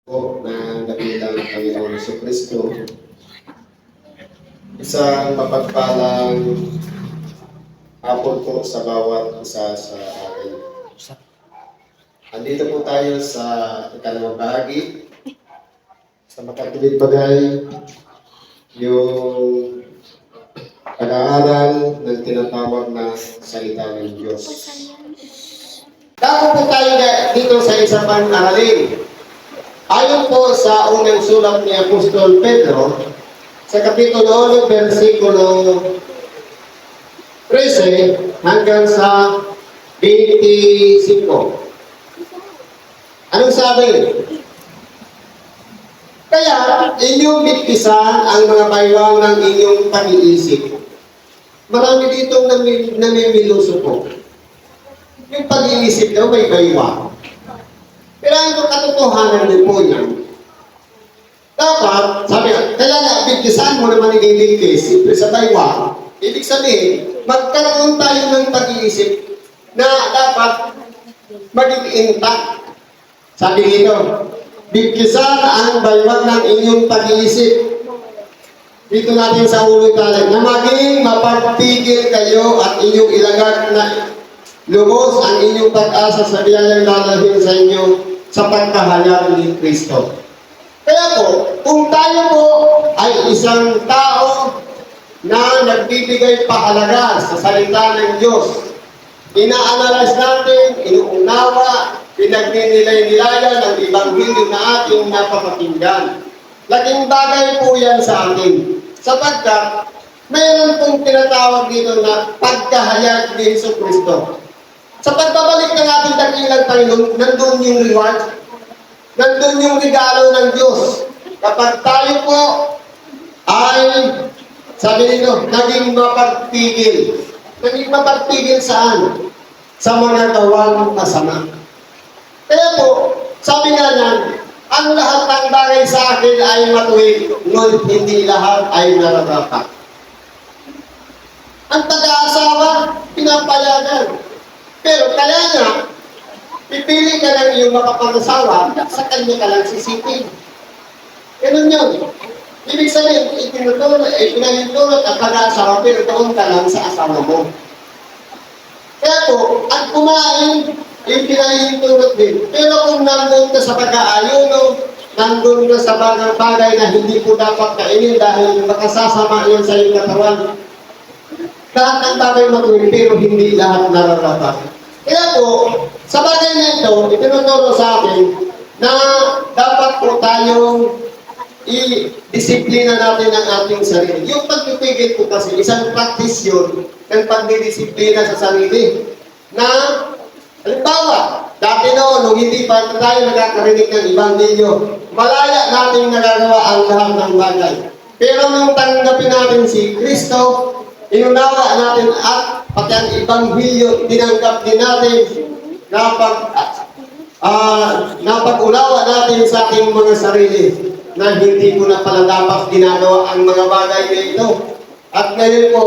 po na dakilang Panginoon Jesucristo, isang mapagpalang hapon po sa bawat isa sa atin. Andito po tayo sa ikalawang bahagi sa makatuwid bagay yung pag-aaral ng tinatawag na salita ng Diyos. Dako po tayo dito sa isang pang-aralin. Ayon po sa unang sulat ni Apostol Pedro, sa Kapitulo 1, versikulo 13 hanggang sa 25. Anong sabi? Kaya inyong bigtisan ang mga baywang ng inyong pag-iisip. Marami ditong namimiluso po. Yung pag-iisip daw may baywang. Pero ang katotohanan din po niya, dapat, sabi nga, kaya nga, bigtisan mo naman nililigtis, siyempre sa baywang. Ibig sabihin, magkaroon tayo ng pag-iisip na dapat maging intact. Sabi dito, bigtisan ang baywang ng inyong pag-iisip. Dito natin sa ulo tayo, na maging mapagpigil kayo at inyong ilagak na lubos ang inyong pag-asa sa biyayang lalahin sa inyo sa pagkahayag ni Kristo. Kaya po, kung tayo po ay isang tao na nagbibigay pahalaga sa salita ng Diyos, ina-analyze natin, inuunawa, pinagnilay-nilayan ang Ebanghelyo na ating napapakinggan. Laking bagay po yan sa atin. Sapagkat, mayroon pong tinatawag dito na pagkahayag ni Jesucristo. Sa pagbabalik ng ating dakilang Panginoon, nandun yung reward, nandun yung regalo ng Diyos. Kapag tayo po ay, sabi nito, naging mapagpigil. Naging mapagpigil saan? Sa mga gawang masama. Kaya po, sabi nga niyan, ang lahat ng bagay sa akin ay matuwid, ngunit hindi lahat ay nararapat. Ang pag-aasawa, pinapayagan. Pero kaya nga, pipili ka ng iyong makapag-asawa, sa kanya ka lang sisipin. Ganun yun. Ibig sabihin, ipinahintulot ang pag-aasawa, pero doon ka lang sa asawa mo. Kaya po, at kumain, yung pinahintulot din. Pero kung nandun ka sa pag-aayuno, nandun ka sa bagay na hindi po dapat kainin dahil makasasama yan sa iyong katawan, lahat ng bagay matuwid, pero hindi lahat nararapat. Kaya po, sa bagay na ito, itinuturo sa atin na dapat po tayong i-disiplina natin ang ating sarili. Yung pagpipigil po kasi, isang practice yun ng pagdidisiplina sa sarili. Na, halimbawa, dati noon, nung hindi pa tayo nakakarinig ng Ebanghelyo, malaya natin nagagawa ang lahat ng bagay. Pero nung tanggapin natin si Kristo, inunawa natin at pati ang Ebanghelyo, tinanggap din natin napag-unawa natin sa ating mga sarili na hindi ko na pala dapat ginagawa ang mga bagay na ito. At ngayon po,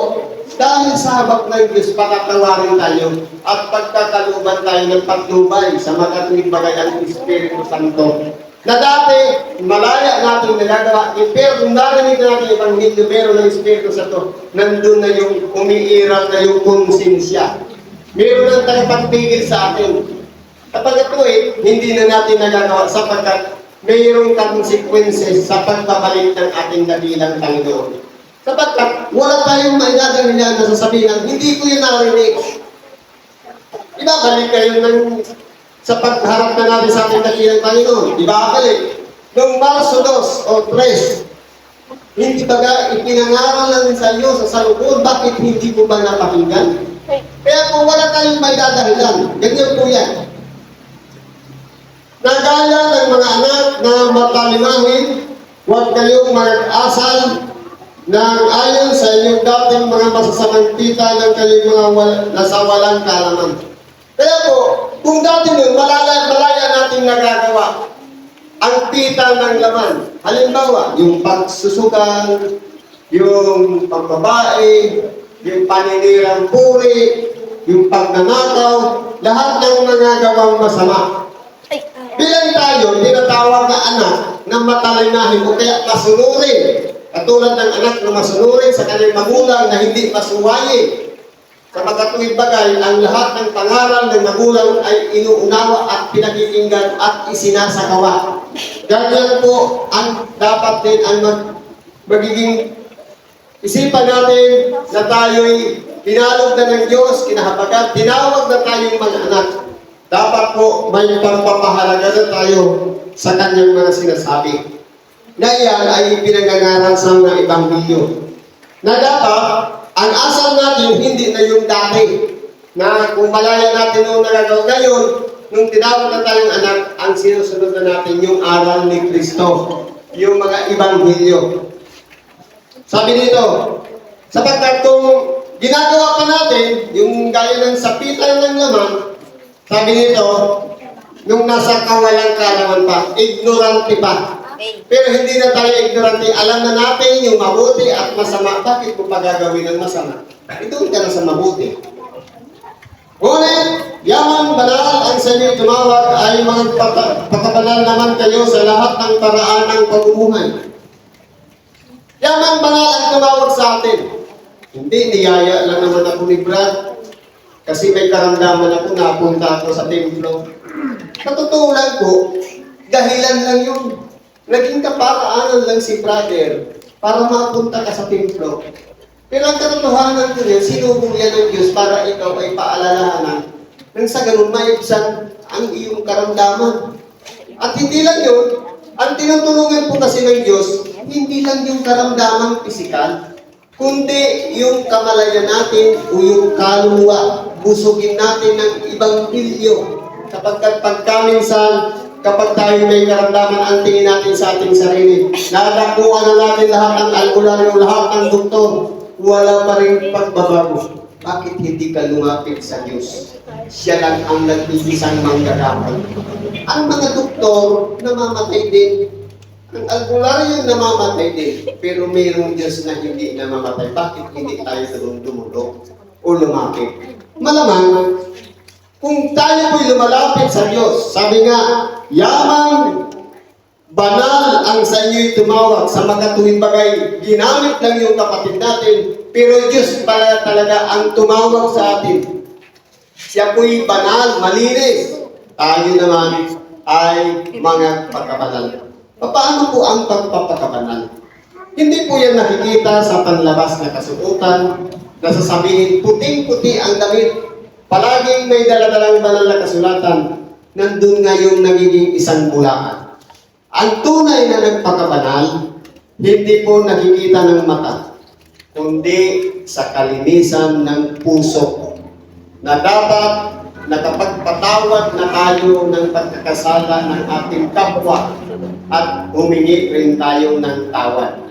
dahil sa habag ng Diyos, patatawarin tayo at pagkakaluban tayo ng pagtubay sa makatuwid bagay ang Espiritu Santo. Na dati, malaya natin nagagawa, pero kung narinig natin yung Ebanghelyo, meron ng Espiritu Santo, nandun na yung umiiral na yung konsensya. Meron ng tagapagpigil sa atin. Kapag ito hindi na natin nagagawa sapagkat mayroong consequences sa pagbabalik ng ating dakilang Panginoon. Sapagkat wala tayong maigagawa na sasabihin, hindi ko yun narinig. Ibabalik kayo sa pagharap na natin sa ating dakilang Panginoon. Ibabalik. Noong Marso 2 o 3, hindi ba ipinangaral lang sa iyo sa salubon, bakit hindi mo ba napakinggan? Kaya kung wala tayong may dadahilan, ganyan po yan. Nagaya ng mga anak na matalimahin, huwag kayong mag-asal ng ayon sa inyong dating mga masasamang tita ng kayong mga nasa walang kalaman. Kaya po, kung dati nun, malaya natin nagagawa ang tita ng laman. Halimbawa, yung pagsusugal, yung pagbabae, yung paninirang puri, yung pagnanakaw, lahat ng nagagawang masama. bilang tayo, tinatawag na anak na matalinahin o kaya masunurin. Katulad ng anak na masunurin sa kanyang magulang na hindi masuwayin. Sa magkatuwid bagay, ang lahat ng pangaral ng magulang ay inuunawa at pinakikinggan at isinasagawa. Ganyan po ang dapat din ang magiging isipan natin na tayo'y pinalog na ng Diyos, kinahabagan, tinawag na tayong mga anak. Dapat po may pagpapahalaga na tayo sa kanyang mga sinasabi. Na iyan ay pinangangaral ng Ebanghelyo. Na dapat, ang asal natin hindi na yung dati. Na kung malaya natin nung nagagawa ngayon, nung tinawag na tayong anak, ang sinusunod na natin yung aral ni Kristo. Yung mga Ebanghelyo. Sabi dito, sapagkat kung ginagawa pa natin, yung gaya ng sapitan ng laman, sabi nito, nung nasa kawalang kalaman pa, ignorante pa. Pero hindi na tayo ignorante. Alam na natin yung mabuti at masama. Bakit mo pa gagawin ng masama? Doon ka na sa mabuti. Ngunit, yaman banal ang sa inyo tumawag ay mga pagkabanal naman kayo sa lahat ng paraan ng pagumuhay. Yaman banal ang tumawag sa atin. Hindi, niyaya lang naman ako ni Brad. Kasi may karamdaman ako, napunta ako sa templo. Sa totoo lang po, dahilan lang yun. Naging kaparaanan lang si brother para mapunta ka sa templo. Pero ang katotohanan ko rin, sinubong yan ng Diyos para ikaw ay paalalahanan nang sa ganun maibsan ang iyong karamdaman. At hindi lang yun, ang tinutulungan po kasi ng Diyos, hindi lang yung karamdaman pisikal, kundi yung kamalayan natin o yung kaluluwa, busugin natin ng ibang pilyo. Sapagkat pagkaminsan, kapag tayo may karamdaman, ang tingin natin sa ating sarili. Nadakuan na natin lahat ng albularyo, lahat ng doktor. Wala pa rin pagbabago. Bakit hindi ka lumapit sa Diyos? Siya lang ang nag-iisang manggagamot. Ang mga doktor, namamatay din. Ang albularyo, namamatay din. Pero mayroong Diyos na hindi namamatay. Bakit hindi tayo dumulog o lumapit? Malamang, kung tayo po'y lumalapit sa Diyos, sabi nga, yamang banal ang sa inyo'y tumawag sa makatuwid bagay. Ginamit lang yung kapatid natin, pero Diyos pala talaga ang tumawag sa atin. Siya po'y banal, malinis. Tayo naman ay mga pagkabanal. Paano po ang pagpapakabanal? Hindi po yan nakikita sa panlabas na kasuotan, na sasabihin, puting-puti ang damit. Palaging may daladalang banal na kasulatan, nandun nga yung nagiging isang bulaan. Ang tunay na nagpakabanal, hindi po nakikita ng mata, kundi sa kalinisan ng puso, na dapat nakapagpatawad na tayo ng pagkakasala ng ating kapwa at humingi rin tayo ng tawad.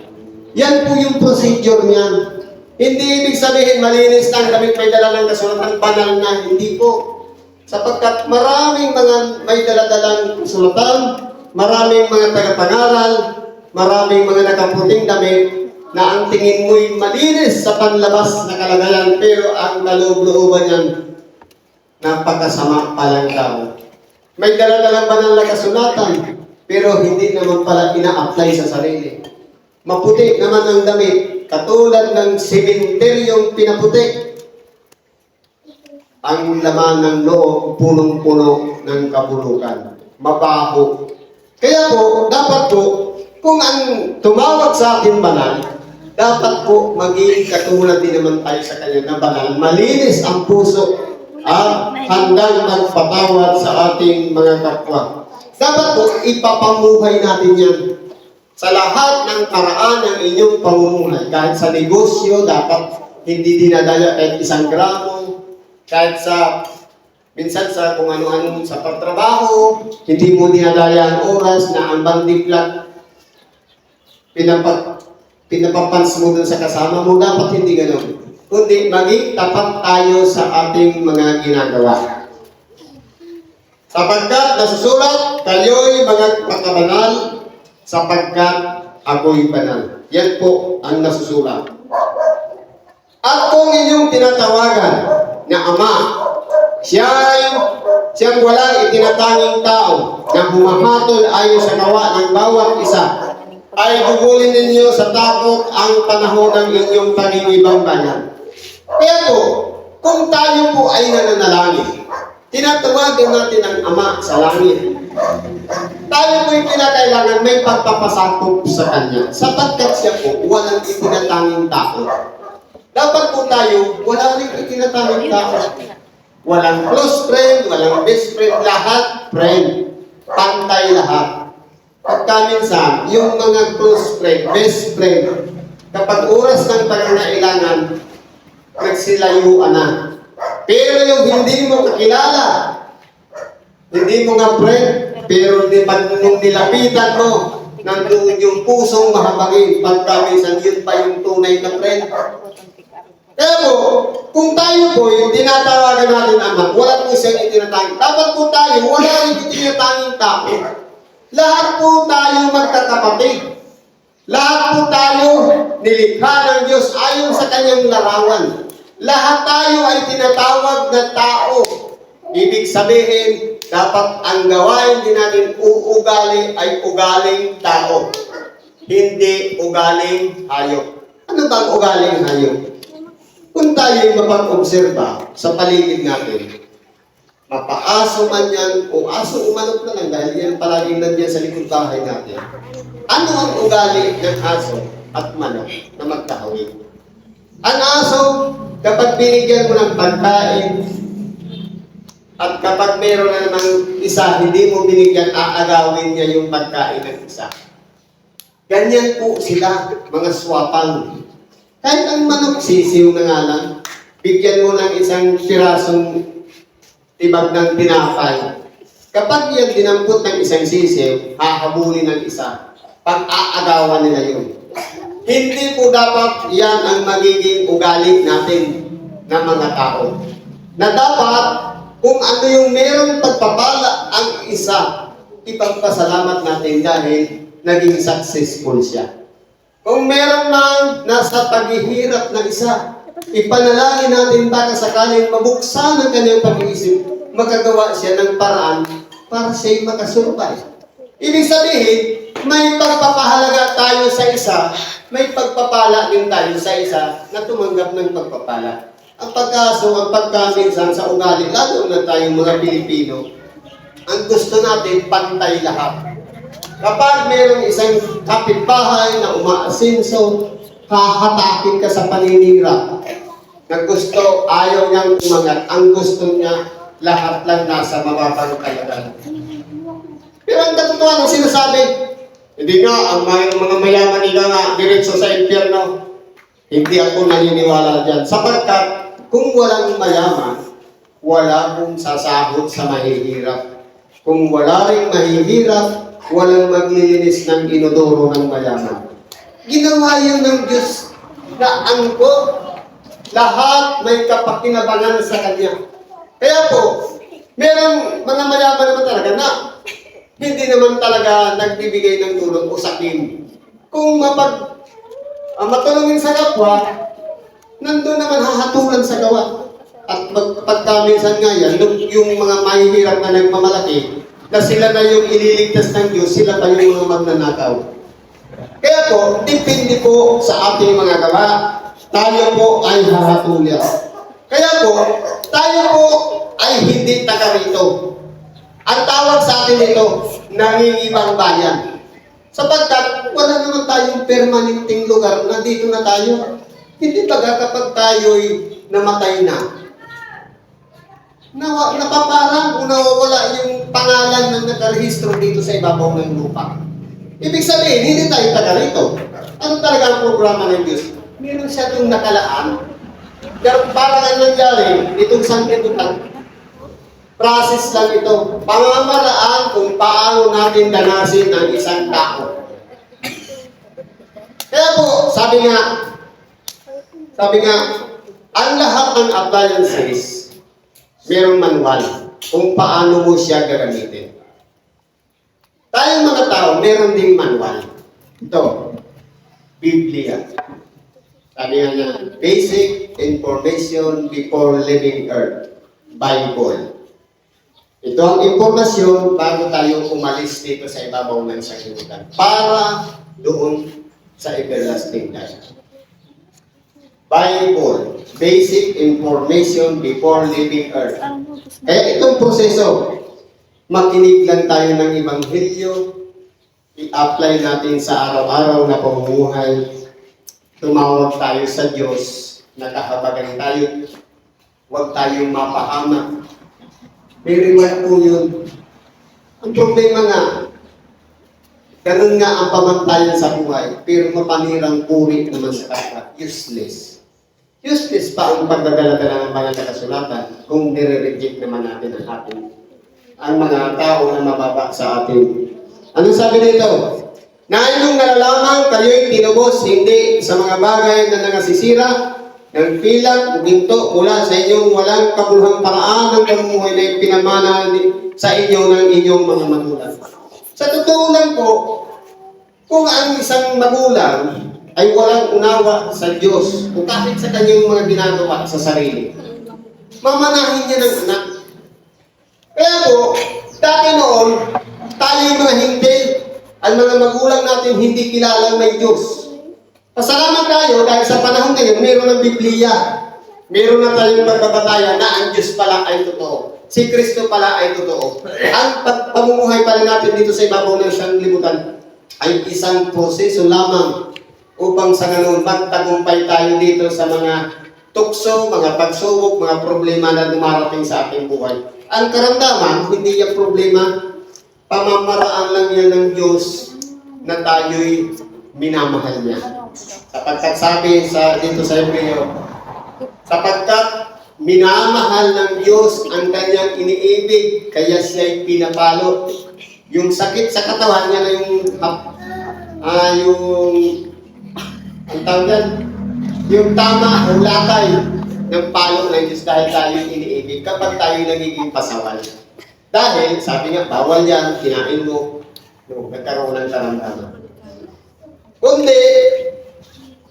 Yan po yung procedure niyan. Hindi ibig sabihin malinis lang damit may dala ng kasulatan, banal na. Hindi po. Sapagkat maraming mga may daladalang kasulatan, maraming mga tagapangaral, maraming mga nakaputing damit na ang tingin mo'y malinis sa panlabas na kalagayan, pero ang kaloob-looban niyan, napakasama palang tao. May daladalang banal na kasulatan, pero hindi naman pala ina-apply sa sarili. Maputi naman ang damit, katulad ng sementeryong pinaputi. Ang laman ng loob, punong-puno ng kabulukan. Mabaho. Kaya po, dapat po, kung ang tumawag sa atin banal, dapat po maging katulad din naman tayo sa kanya na banal. Malinis ang puso at handang magpatawad sa ating mga kapwa. Dapat po, ipapamuhay natin yan. Sa lahat ng paraan ng inyong pamumuhay, kahit sa negosyo, dapat hindi dinadaya kahit 1 gramo, kahit sa, minsan sa kung ano-ano sa pagtrabaho, hindi mo dinadaya ang oras na ang bandiklat, pinapapans mo dun sa kasama mo, dapat hindi gano'n. Kundi maging tapat tayo sa ating mga ginagawa. Sapagkat nasusulat, kayo'y mga pagkabanal, sapagkat ako'y banal. Yan po ang nasusulat. At kung inyong tinatawagan na Ama, siya'y Siyang walang itinatanging tao na bumahatol ayon sa gawa ng bawat isa, ay gugulin ninyo sa takot ang panahon ng inyong pangingibang bayan. Kaya po, kung tayo po ay nananalangin, tinatawagan natin ang Ama sa langit. Tayo po yung kinakailangan may pagpapasakop sa Kanya, sapagkat siya po walang itinatanging tao. Dapat po tayo, wala rin itinatanging tao. Walang close friend, walang best friend, lahat friend. Pantay lahat. Pagka minsan, yung mga close friend, best friend, kapag oras ng pangangailangan, nagsilayuan na. Pero yung hindi mo kakilala, hindi mo nga friend, pero nung nilapitan mo, nandoon yung pusong mahabagin, pagka minsan yun pa yung tunay na friend. Kaya po, kung tayo po yung tinatawagan natin Ama, wala po siyang itinatanging. Dapat po tayo, wala rin itinatanging tao. Lahat po tayo magkakapatid. Lahat po tayo nilikha ng Diyos ayon sa Kanyang larawan. Lahat tayo ay tinatawag na tao. Ibig sabihin, dapat ang gawain din natin uugali ay ugaling tao. Hindi ugaling hayop. Ano ba ang ugaling hayop? Kung tayo mapag-obserba sa paligid natin, mapaaso man yan, o aso umanok na lang dahil yan palaging nandiyan sa likod bahay natin. Ano ang ugali ng aso at manok na magkahawig? Ang aso, kapag binigyan mo ng pagkain, at kapag meron na namang isa, hindi mo binigyan, aagawin niya yung pagkain ng isa. Ganyan po sila, mga swapang. Kahit ang manok, sisiw na nga lang, bigyan mo ng isang pirasong tibag ng tinapay. Kapag yan dinampot ng isang sisiw, hahabulin ng isa. Pag-aagawan nila yun. Hindi po dapat yan ang magiging ugali natin ng mga tao. Na dapat, kung ano yung merong pagpapala ang isa, ipagpasalamat natin dahil naging successful siya. Kung meron man nasa paghihirap na isa, ipanalangin natin baka sakaling mabuksan ang kanyang pag-iisip, magagawa siya ng paraan para siya'y makasurvive. Ibig sabihin, may pagpapahalaga tayo sa isa, may pagpapala din tayo sa isa na tumanggap ng pagpapala. Ang pagkaso, ang pagkaminsan sa ugali, lalo na tayong mga Pilipino, ang gusto natin pantay lahat. Kapag mayroong isang kapitbahay na umaasinso, hahatakin ka sa paninira. Na gusto, ayaw niyang umangat. Ang gusto niya, lahat lang nasa mababang kalagan. Pero ang katotohanan ng sinasabi, hindi nga, ang mga mayaman nila nga, diretso sa impyerno. Hindi ako naniniwala dyan. Sapagkat, kung walang mayaman, wala kong sasahod sa mahihirap. Kung wala rin mahihirap, walang maglilinis ng inodoro ng mayaman. Ginawa yan ng Diyos na angkop. Lahat may kapakinabangan sa Kanya. Kaya po, merong mga mayaman naman talaga na hindi naman talaga nagbibigay ng tulong o sakin. Kung matulungin sa kapwa, nandun naman hahatulan sa gawa. At pagkaminsan nga yan, yung mga mahihirap na nagmamalaki, na sila na yung ililigtas ng Diyos, sila pa yung mga magnanakaw. Kaya po, depende po sa ating mga gawa, tayo po ay hahatulan. Kaya po, tayo po ay hindi taga rito. Ang tawag sa atin ito, nangingibang bayan. Sapagkat wala naman tayong permanenteng lugar na dito na tayo. Hindi baga kapag tayo'y namatay na, napaparang o nawawala yung pangalan ng nakarehistro dito sa ibabaw ng lupa. Ibig sabihin, hindi tayo taga rito. Ano talaga ang programa ng Diyos? Meron siya itong nakalaan. Pero parang ang nangyari, itong sanlibutan, process lang ito. Pamamaraan kung paano natin danasin ang isang tao. Kaya po, sabi nga, ang lahat ng appliances, merong manual kung paano mo siya gagamitin. Tayong mga tao, meron ding manual. Ito, Biblia. Sabi nga niya, Basic Information Before Leaving Earth. Bible. Ito ang impormasyon bago tayo umalis dito sa ibabaw ng sanglibutan para doon sa everlasting life. Bible, basic information before leaving earth. Kaya itong proseso, makinig lang tayo ng Ebanghelyo, i-apply natin sa araw-araw na pamumuhay, tumawag tayo sa Diyos, nakahabagan tayo, huwag tayong mapahamak. Very well po yun. Ang problema nga, ganun nga ang pamantayan sa buhay, pero mapanirang puri naman sa kapwa, useless. Useless pa ang pagdadala-dala ng banal na kasulatan kung nire-reject naman natin ang mga tao na mababa sa atin. Anong sabi nito? Na inyong nalalaman kayo'y tinubos hindi sa mga bagay na nangasisira, ng pilang o ginto mula sa inyong walang kabuluhang paraan ng pamumuhay na pinamana sa inyo ng inyong mga magulang. Sa totoo lang po, kung ang isang magulang ay walang unawa sa Diyos o kahit sa kanyang mga ginagawa sa sarili, mamanahin niya ng anak. Kaya po, dati noon, tayo mga hindi, ang mga magulang natin hindi kilalang may Diyos. Pasalamat tayo dahil sa panahon ngayon, meron ng Biblia. Meron na tayong pagbabatayan na ang Diyos pala ay totoo. Si Kristo pala ay totoo. Ang pamumuhay pala natin dito sa ibabaw ng sanglibutan ay isang proseso lamang upang sa ganun magtagumpay tayo dito sa mga tukso, mga pagsubok, mga problema na dumarating sa ating buhay. Ang karamdaman, hindi yung problema, pamamaraan lang yan ng Diyos na tayo'y minamahal niya. Sapagkat sabi dito sa Hebreo, sapagkat minamahal ng Diyos ang kanyang iniibig, kaya siya'y pinapalo. Yung sakit sa katawan niya na ang tawag yan, yung tama o lakay ng palo ng Diyos dahil tayo iniibig kapag tayo nagiging pasawal. Dahil, sabi nga, bawal yan, kinain mo, nagkaroon ng karamdaman. Kundi,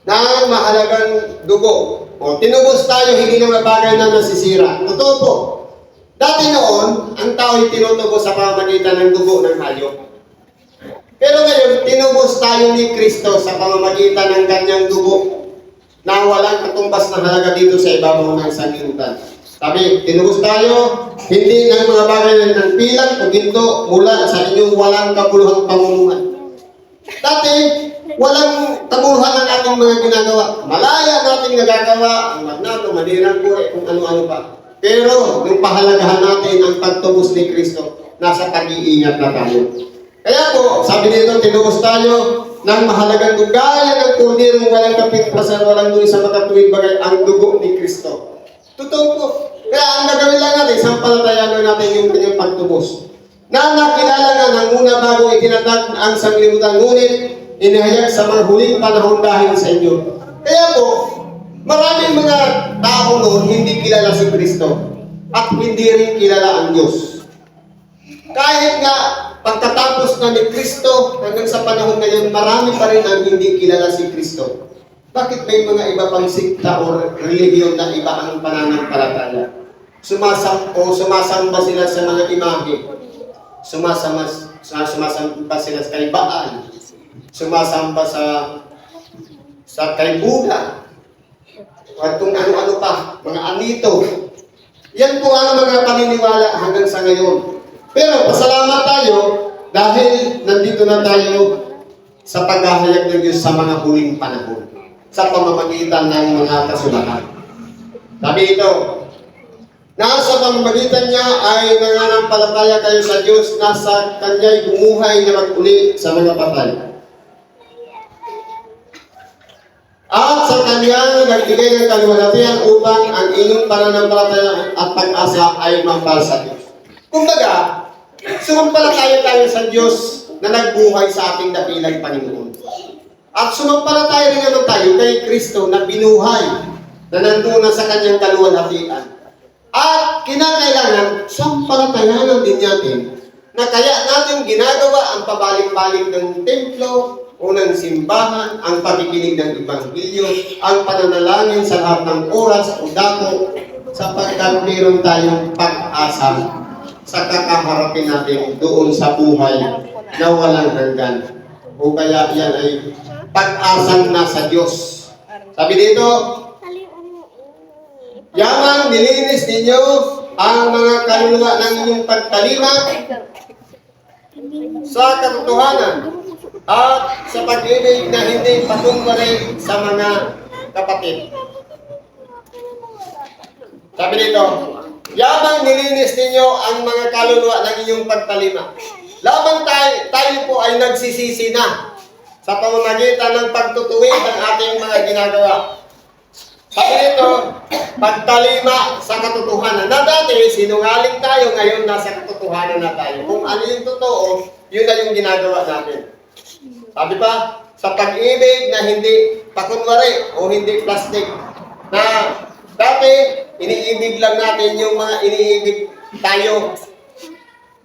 na mahalagang dugo. O, tinubos tayo, hindi na bagay na nasisira. Totoo po. Dati noon, ang tao'y tinutubos sa pamamagitan ng dugo ng hayop. Pero ngayon, tinubos tayo ni Kristo sa pamamagitan ng kanyang dugo na walang katumbas na halaga dito sa ibabaw ng sanglibutan. Sabi, tinubos tayo, hindi ng mga bagay ng pilang o ginto mula sa inyong walang kabuluhang pamumuhay. Dati, walang kabuluhan ang ating mga ginagawa. Malaya nating nagagawa, ang magnato, manirang buhay, kung ano-ano pa. Pero, yung pahalagahan natin ang pagtubos ni Kristo, nasa pag-iingat na tayo. Kaya po, sabi dito, tinubos tayo ng mahalagang gaya ng kurdirong walang kapitbasan, walang doon sa makatuwid bagay, ang dugo ni Kristo. Totoo po. Kaya ang gagawin lang natin, sampalatayan natin yung kanyang pagtubos. Na nakilala nga ng una bago itinatag ang sanglibutan, ngunit inihayag sa mga huling panahon dahil sa inyo. Kaya po, maraming mga tao noon hindi kilala si Kristo at hindi rin kilala ang Diyos. Kahit nga pagkatapos na ni Kristo hanggang sa panahon ngayon, marami pa rin ang hindi kilala si Kristo. Bakit may mga iba pang sikta o religiyon na iba ang pananampalataya? Sumasamba sila sa mga imahe. Sumasamba sila sa kay Baal. Sumasamba sa kay Buddha. At kung ano-ano pa, mga anito. Yan po ang mga paniniwala hanggang sa ngayon. Pero pasalamat tayo dahil nandito na tayo sa paghahayag ng Diyos sa mga huling panahon sa pamamagitan ng mga kasulatan. Sabi ito, nasa pamamagitan niya ay nananampalataya kayo sa Diyos, nasa Kanya'y bumuhay na mag-uli sa mga patay. At sa Kanya nagbigay ng kaluwalhatian upang ang inyong pananampalataya at pag-asa ay mambal sa Diyos. Kumbaga, sumampalataya tayo sa Diyos na nagbuhay sa ating dakilang Panginoon. At sumampalataya rin naman tayo kay Kristo na binuhay, na nandun na sa kanyang kaluwalhatian. At kinakailangan, sampalatayanan din natin na kaya natin ginagawa ang pabalik-balik ng templo o ng simbahan, ang pakikinig ng Ebanghelyo, ang pananalangin sa lahat ng oras o dako, sapagkat meron tayong pag-asa sa kakaharapin natin doon sa buhay na walang hanggan. O kaya yan ay pag-asang nasa Diyos. Sabi dito, yamang nilinis ninyo ang mga kaluluwa ng inyong pagtalima sa katotohanan at sa pag-ibig na hindi patunwari sa mga kapatid. Sabi dito, yamang nilinis ninyo ang mga kaluluwa ng inyong pagtalima. Lamang tayo po ay nagsisisi na sa pamamagitan ng pagtutuwid ng ating mga ginagawa. Sabi nito, pagtalima sa katotohanan. Na dati, sinungaling tayo, ngayon nasa katotohanan na tayo. Kung ano yung totoo, yun na yung ginagawa natin. Sabi pa, sa pag-ibig na hindi pakunwari o hindi plastic. Na dati, iniibig lang natin yung mga iniibig tayo.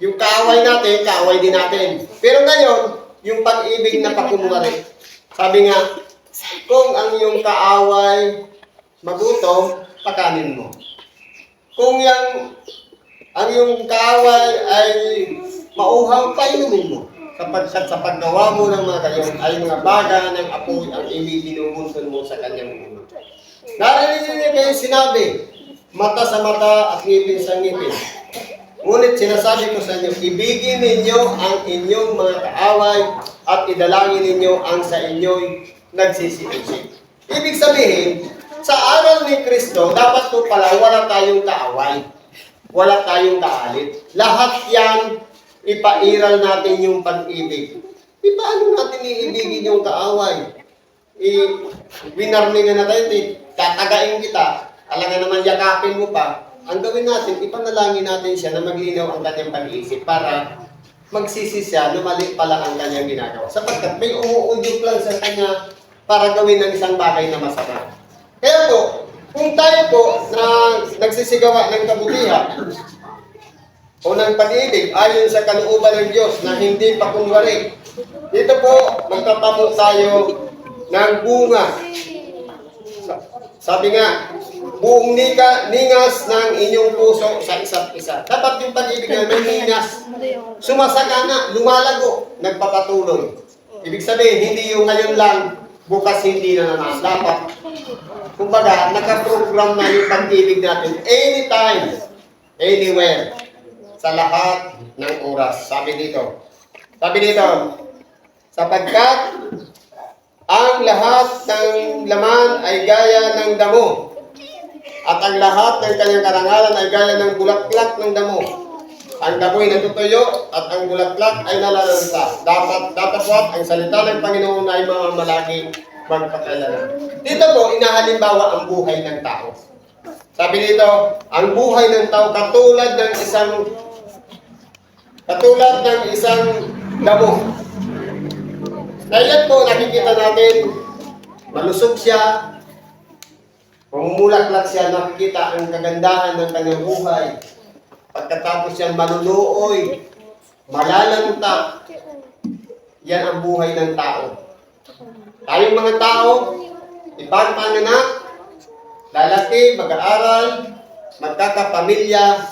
Yung kaaway natin, kaaway din natin. Pero ngayon, yung pag-ibig na pakunwari. Sabi nga, kung ang iyong kaaway magutom, pakanin mo. Kung ang iyong kaaway ay mauhaw, painumin mo. Sapagkat sa paggawa mo ng mga gayon ay mga baga ng apoy ang ibibinubuntun mo sa kanyang ulo. Narinig niyo kayo sinabi, mata sa mata at ngipin sa ngipin. Ngunit sinasabi ko sa inyo, ibigin ninyo ang inyong mga kaaway at idalangin ninyo ang sa inyo'y nagsisisi. Ibig sabihin, sa aral ni Kristo, dapat po pala wala tayong kaaway. Wala tayong kaalit. Lahat yan, ipairal natin yung pag-ibig. Paano natin iibigin yung kaaway? Winarningan na tayo, tatagain kita, alangan naman yakapin mo pa. Ang gawin natin, ipanalangin natin siya na maglinaw ang kanyang pag-iisip para magsisi siya na mali pala ang kanyang ginagawa. Sapagkat may umuudyok lang sa kanya para gawin ng isang bagay na masama. Kaya po, kung tayo po na nagsisigawa ng kabutihan o ng pag-ibig ayon sa kalooban ng Diyos na hindi pakunwari, dito po magtatamo tayo ng bunga. Sabi nga, buong ningas ng inyong puso sa isa't isa. Dapat yung pag-ibig na may ningas, sumasagana, lumalago, nagpapatuloy. Ibig sabihin, hindi yung ngayon lang, bukas hindi na naman. Dapat, kumbaga, nakaprogram na yung pag-ibig natin anytime, anywhere, sa lahat ng oras. Sabi dito, sapagkat ang lahat ng laman ay gaya ng damo, at ang lahat ng kanyang karangalan ay gaya ng bulaklak ng damo. Ang damo'y natutuyo at ang bulaklak ay nalalanta. Datapwat ang salita ng Panginoon ay mamamalagi magpakailanman. Dito po, inahalimbawa ang buhay ng tao. Sabi dito, ang buhay ng tao katulad ng isang damo. Ngayon po, nakikita natin, malusog siya, pumulaklak siya, nakikita ang kagandahan ng kanyang buhay. Pagkatapos yan, manunuoy, malalanta, yan ang buhay ng tao. Tayong mga tao, ipagpanganak, lalaki, mag-aaral, magkakapamilya,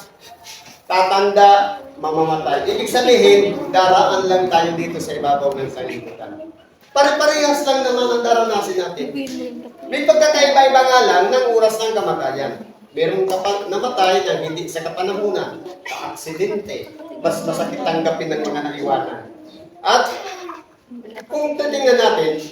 tatanda, mamamatay. Ibig sabihin, daraan lang tayo dito sa ibabaw ng sanlibutan. Pare-parehas lang naman ang daranasin natin. May pagkakaiba-iba nga lang ng oras ng kamatayan. Merong namatay na hindi sa kapanahunan, sa aksidente, mas masakit tanggapin ng mga naiwanan. At kung titingnan natin,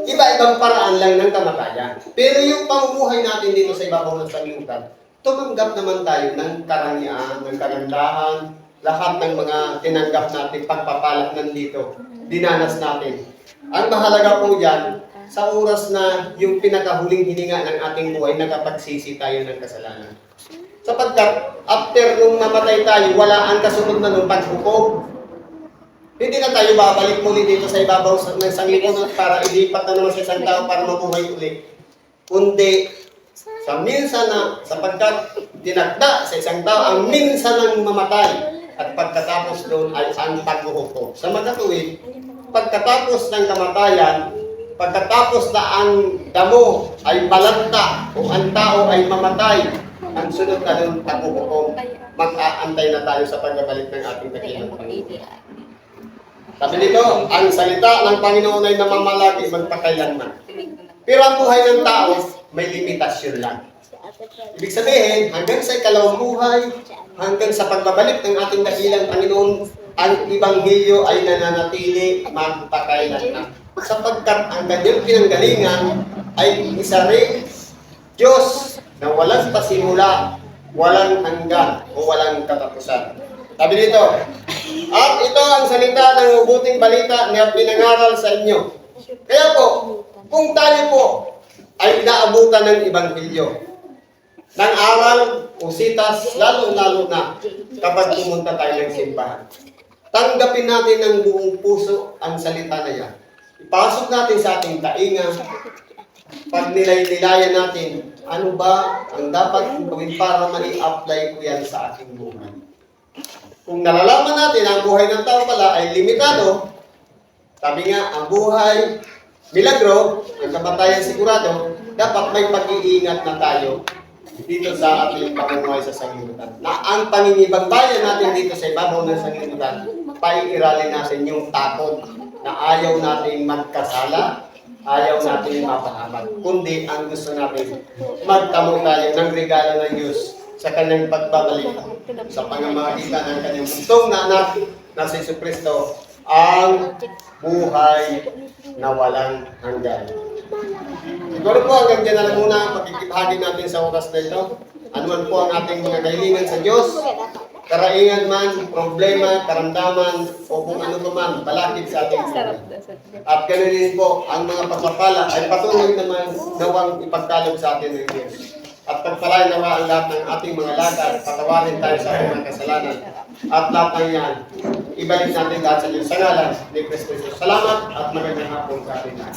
iba-ibang paraan lang ng kamatayan. Pero yung pamumuhay natin dito sa ibabaw ng sanlibutan, tumanggap naman tayo ng karangyaan, ng kagandahan, lahat ng mga tinanggap natin, pagpapalak nandito, dinanas natin. Ang mahalaga po dyan, sa oras na yung pinakahuling hininga ng ating buhay, nakapagsisi tayo ng kasalanan. Sapagkat, after nung namatay tayo, wala ang kasunod na nung paghukom. Hindi na tayo babalik muli dito sa ibabaw ng sanglibutan para ilipat na naman sa isang tao para mabuhay ulit. Kundi, sa minsan na, sapagkat tinagda sa isang tao, ang minsan ng mamatay. At pagkatapos doon ay ang paghuhukom. Sa magkatuwid, pagkatapos ng kamatayan, pagkatapos na ang damo ay malanta o ang tao ay mamatay, ang sunod na doon paghuhukom. mag-aantay na tayo sa pagbabalik ng ating dakilang Panginoon. Sabi dito, ang salita ng Panginoon ay namamalagi magpakailanman. Pero ang buhay ng tao, may limitasyon lang. Ibig sabihin, hanggang sa ikalawang buhay, hanggang sa pagbabalik ng ating dakilang Panginoon, ang Ibanghilyo ay nananatili magpakailanman. Sapagkat ang kanyang pinanggalingan ay isa rin Diyos na walang pasimula, walang hanggan o walang katapusan. Sabi dito, at ito ang salita ng mabuting balita na pinangaral sa inyo. Kaya po, kung tayo po ay inaabutan ng Ibanghilyo, ng aral o sitas, lalo-lalo na kapag pumunta tayo ng simbahan, tanggapin natin ng buong puso ang salita na yan. Ipasok natin sa ating tainga, pag nilay-nilayan natin, ano ba ang dapat kong gawin para ma-i-apply ko yan sa ating buhay. Kung nalalaman natin ang buhay ng tao pala ay limitado, sabi nga, ang buhay, milagro, ang kamatayan sigurado, dapat may pag-iingat na tayo dito sa ating pamumuhay sa sanglibutan. Na ang panginibang bayan natin dito sa ibabaw ng sanglibutan, paiiralin natin yung takot na ayaw natin magkasala, ayaw natin mapahamak. Kundi ang gusto natin, magtamo tayo ng regalo ng Diyos sa kanyang pagbabalik sa pangamagitan ng kanyang buntong na anak na si Jesucristo, ang buhay na walang hanggan. Siguro po hanggang dyan na lang muna ang pagkikibahagi natin sa oras na ito. Ano man po ang ating mga kahilingan sa Diyos, karaingan man, problema, karamdaman, o kung ano man, balakid sa ating buhay. At ganoon din po, ang mga pagpapala ay patuloy naman nawang ipagkalog sa atin ng Diyos. At pagpalain nawa ang lahat ng ating mga lakad, patawarin tayo sa ating mga kasalanan. At lahat ng yan, ibalik natin lahat sa Diyos. Sa ngalan ni Kristo Jesus. Salamat at magandang hapon sa ating lahat.